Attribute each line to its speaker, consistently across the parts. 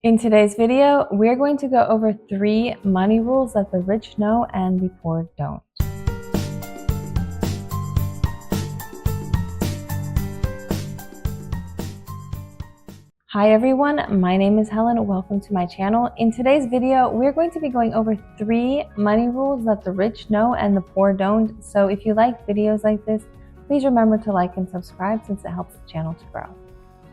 Speaker 1: In today's video, we're going to go over 3 money rules that the rich know and the poor don't. Hi everyone, my name is Helen. Welcome to my channel. In today's video, we're going to be going over 3 money rules that the rich know and the poor don't. So if you like videos like this, please remember to like and subscribe since it helps the channel to grow.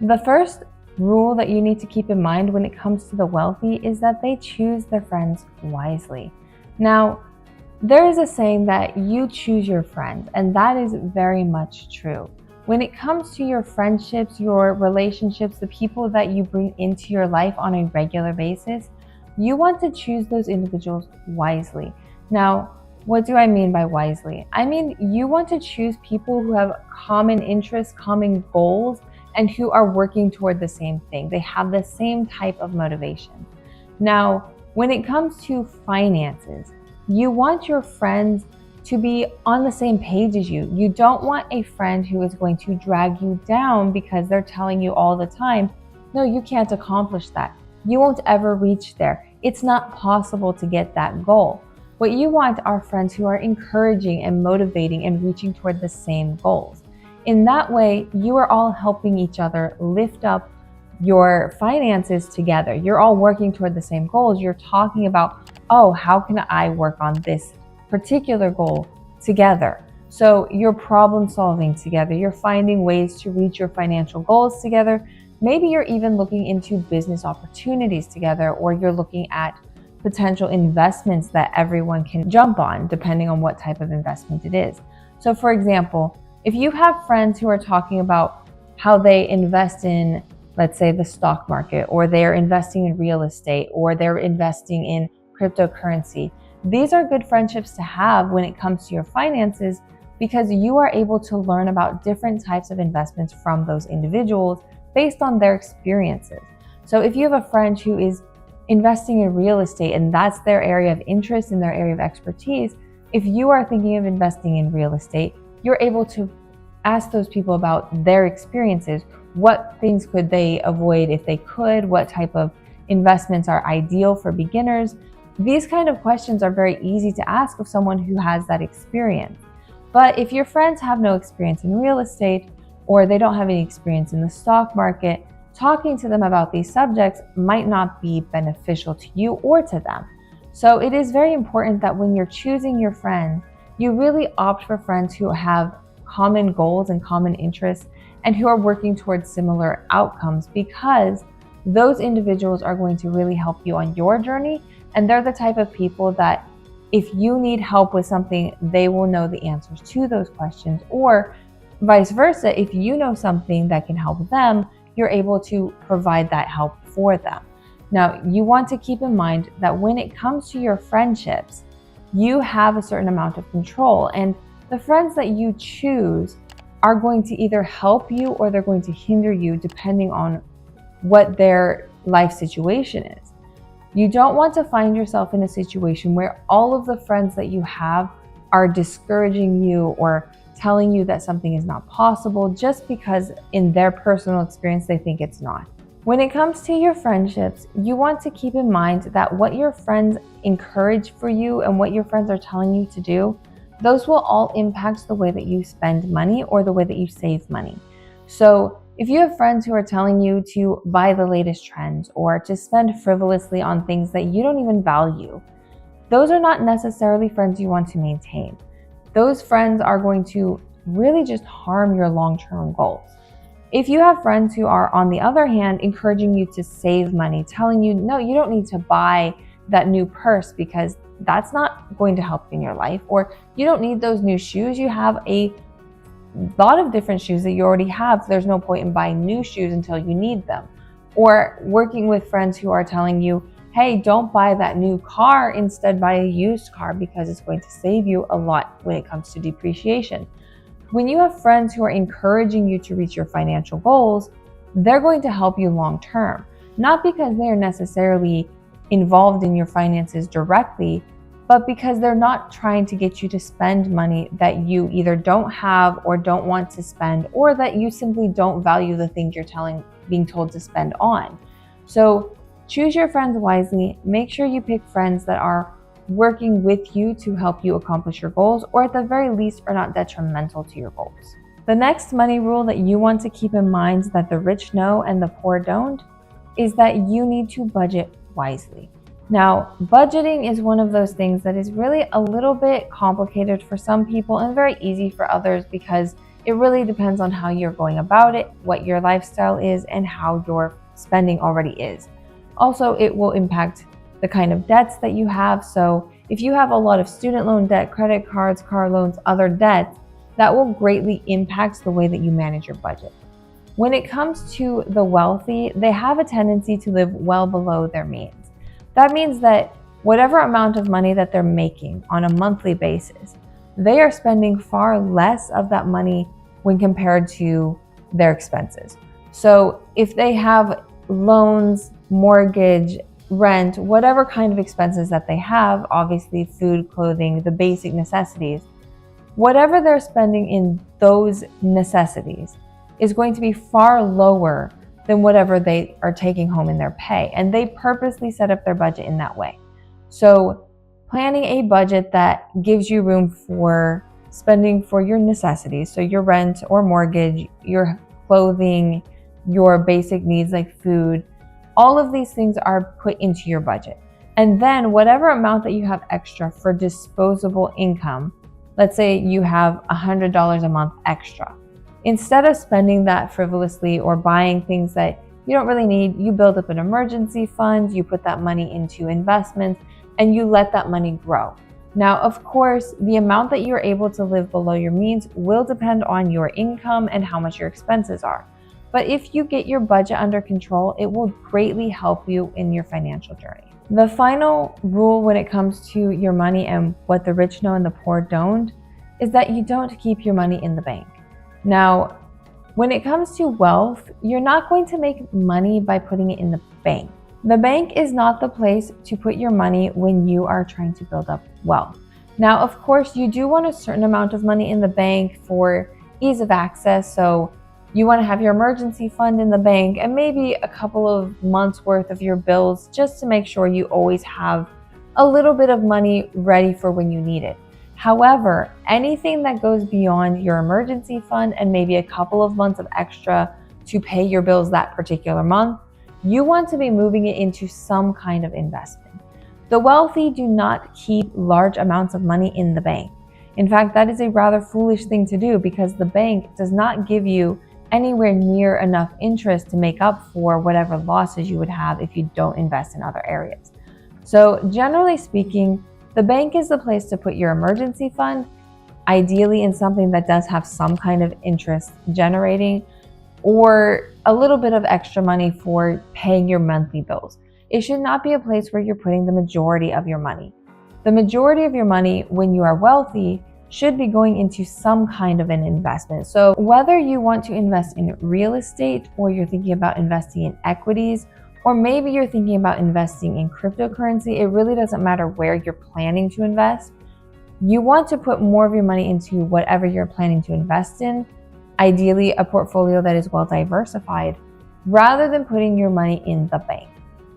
Speaker 1: The first rule that you need to keep in mind when it comes to the wealthy is that they choose their friends wisely. Now, there is a saying that you choose your friends, and that is very much true. When it comes to your friendships, your relationships, the people that you bring into your life on a regular basis, you want to choose those individuals wisely. Now, what do I mean by wisely? I mean, you want to choose people who have common interests, common goals, and who are working toward the same thing. They have the same type of motivation. Now, when it comes to finances, you want your friends to be on the same page as you. You don't want a friend who is going to drag you down because they're telling you all the time, no, you can't accomplish that. You won't ever reach there. It's not possible to get that goal. What you want are friends who are encouraging and motivating and reaching toward the same goals. In that way, you are all helping each other lift up your finances together. You're all working toward the same goals. You're talking about, oh, how can I work on this particular goal together? So you're problem solving together. You're finding ways to reach your financial goals together. Maybe you're even looking into business opportunities together, or you're looking at potential investments that everyone can jump on, depending on what type of investment it is. So for example, if you have friends who are talking about how they invest in, let's say, the stock market, or they're investing in real estate, or they're investing in cryptocurrency, these are good friendships to have when it comes to your finances, because you are able to learn about different types of investments from those individuals based on their experiences. So if you have a friend who is investing in real estate and that's their area of interest and their area of expertise, if you are thinking of investing in real estate, you're able to ask those people about their experiences. What things could they avoid if they could? What type of investments are ideal for beginners? These kind of questions are very easy to ask of someone who has that experience. But if your friends have no experience in real estate, or they don't have any experience in the stock market, talking to them about these subjects might not be beneficial to you or to them. So it is very important that when you're choosing your friends, you really opt for friends who have common goals and common interests and who are working towards similar outcomes, because those individuals are going to really help you on your journey. And they're the type of people that if you need help with something, they will know the answers to those questions, or vice versa. If you know something that can help them, you're able to provide that help for them. Now, you want to keep in mind that when it comes to your friendships, you have a certain amount of control, and the friends that you choose are going to either help you or they're going to hinder you depending on what their life situation is. You don't want to find yourself in a situation where all of the friends that you have are discouraging you or telling you that something is not possible just because in their personal experience they think it's not. When it comes to your friendships, you want to keep in mind that what your friends encourage for you and what your friends are telling you to do, those will all impact the way that you spend money or the way that you save money. So if you have friends who are telling you to buy the latest trends or to spend frivolously on things that you don't even value, those are not necessarily friends you want to maintain. Those friends are going to really just harm your long-term goals. If you have friends who are, on the other hand, encouraging you to save money, telling you, no, you don't need to buy that new purse because that's not going to help in your life, or you don't need those new shoes, you have a lot of different shoes that you already have, so there's no point in buying new shoes until you need them. Or working with friends who are telling you, hey, don't buy that new car, instead buy a used car because it's going to save you a lot when it comes to depreciation. When you have friends who are encouraging you to reach your financial goals, they're going to help you long term, not because they're necessarily involved in your finances directly, but because they're not trying to get you to spend money that you either don't have or don't want to spend, or that you simply don't value the things you're being told to spend on. So Choose your friends wisely. Make sure you pick friends that are working with you to help you accomplish your goals, or at the very least are not detrimental to your goals. The next money rule that you want to keep in mind that the rich know and the poor don't is that you need to budget wisely. Now, budgeting is one of those things that is really a little bit complicated for some people and very easy for others, because it really depends on how you're going about it, what your lifestyle is, and how your spending already is. Also, it will impact the kind of debts that you have. So if you have a lot of student loan debt, credit cards, car loans, other debts, that will greatly impact the way that you manage your budget. When it comes to the wealthy, they have a tendency to live well below their means. That means that whatever amount of money that they're making on a monthly basis, they are spending far less of that money when compared to their expenses. So if they have loans, mortgage, rent, whatever kind of expenses that they have, obviously food, clothing, the basic necessities, whatever they're spending in those necessities is going to be far lower than whatever they are taking home in their pay. And they purposely set up their budget in that way. So planning a budget that gives you room for spending for your necessities, so your rent or mortgage, your clothing, your basic needs like food, all of these things are put into your budget. And then whatever amount that you have extra for disposable income, let's say you have $100 a month extra. Instead of spending that frivolously or buying things that you don't really need, you build up an emergency fund, you put that money into investments, and you let that money grow. Now, of course, the amount that you're able to live below your means will depend on your income and how much your expenses are. But if you get your budget under control, it will greatly help you in your financial journey. The final rule when it comes to your money and what the rich know and the poor don't is that you don't keep your money in the bank. Now, when it comes to wealth, you're not going to make money by putting it in the bank. The bank is not the place to put your money when you are trying to build up wealth. Now, of course, you do want a certain amount of money in the bank for ease of access. So you want to have your emergency fund in the bank and maybe a couple of months worth of your bills, just to make sure you always have a little bit of money ready for when you need it. However, anything that goes beyond your emergency fund and maybe a couple of months of extra to pay your bills that particular month, you want to be moving it into some kind of investment. The wealthy do not keep large amounts of money in the bank. In fact, that is a rather foolish thing to do, because the bank does not give you anywhere near enough interest to make up for whatever losses you would have if you don't invest in other areas. So generally speaking, the bank is the place to put your emergency fund, ideally in something that does have some kind of interest generating, or a little bit of extra money for paying your monthly bills. It should not be a place where you're putting the majority of your money. The majority of your money, when you are wealthy, should be going into some kind of an investment. So whether you want to invest in real estate, or you're thinking about investing in equities, or maybe you're thinking about investing in cryptocurrency, it really doesn't matter where you're planning to invest. You want to put more of your money into whatever you're planning to invest in, ideally a portfolio that is well diversified, rather than putting your money in the bank.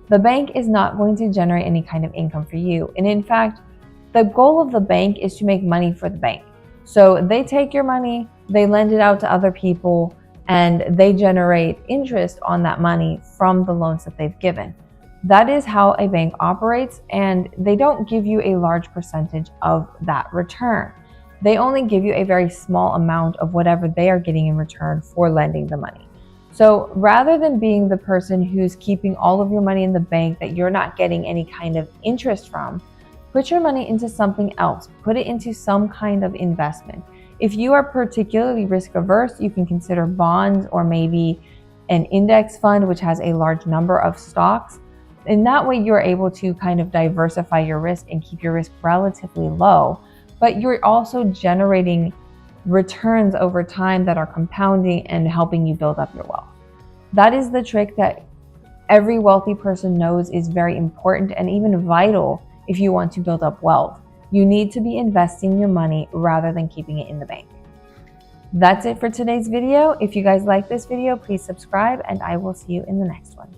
Speaker 1: The bank is not going to generate any kind of income for you. And in fact, the goal of the bank is to make money for the bank. So they take your money, they lend it out to other people, and they generate interest on that money from the loans that they've given. That is how a bank operates, and they don't give you a large percentage of that return. They only give you a very small amount of whatever they are getting in return for lending the money. So rather than being the person who's keeping all of your money in the bank that you're not getting any kind of interest from, put your money into something else. Put it into some kind of investment. If you are particularly risk averse, you can consider bonds or maybe an index fund, which has a large number of stocks. In that way, you're able to kind of diversify your risk and keep your risk relatively low, but you're also generating returns over time that are compounding and helping you build up your wealth. That is the trick that every wealthy person knows is very important and even vital if you want to build up wealth. You need to be investing your money rather than keeping it in the bank. That's it for today's video. If you guys like this video, please subscribe, and I will see you in the next one.